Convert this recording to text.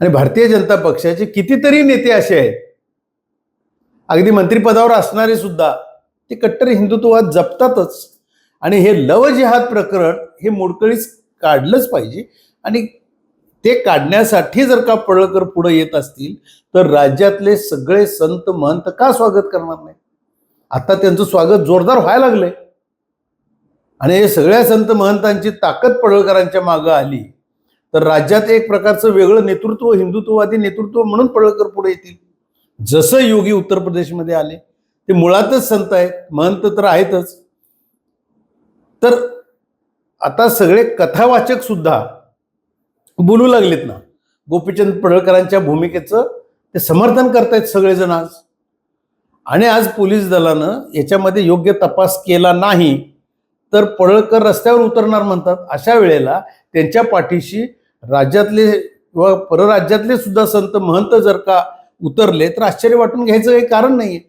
आणि भारतीय जनता पक्षाचे कितीतरी नेते असे आहेत, अगदी मंत्रिपदावर असणारे सुद्धा, ते कट्टर हिंदुत्ववाद जपतातच. आणि हे लव जिहाद प्रकरण हे मोडकळीच काढलंच पाहिजे. आणि ते काढण्यासाठी जर का पडळकर पुढे येत असतील तर राज्यातले सगळे संत महंत का स्वागत करणार नाही? आता त्यांचं स्वागत जोरदार व्हायला लागलंय. आणि हे सगळ्या संत महंतांची ताकद पडळकरांच्या मागे आली तर राज्यात एक प्रकारचं वेगळं नेतृत्व, हिंदुत्ववादी नेतृत्व म्हणून पडळकर पुढे येतील. जसं योगी उत्तर प्रदेशमध्ये आले, ते मुळातच संत आहेत, महंत तर आहेतच. तर आता सगळे कथावाचक सुद्धा बोलू लागलेत ना, गोपीचंद पडळकरांच्या भूमिकेचं ते समर्थन करतायत सगळेजण आज. आणि आज पोलीस दलानं याच्यामध्ये योग्य तपास केला नाही तर पडळकर रस्त्यावर उतरणार म्हणतात. अशा वेळेला त्यांच्या पाठीशी राज्यातले किंवा परराज्यातले सुद्धा संत महंत जर का उतरले तर आश्चर्य वाटून घ्यायचं काही कारण नाहीये.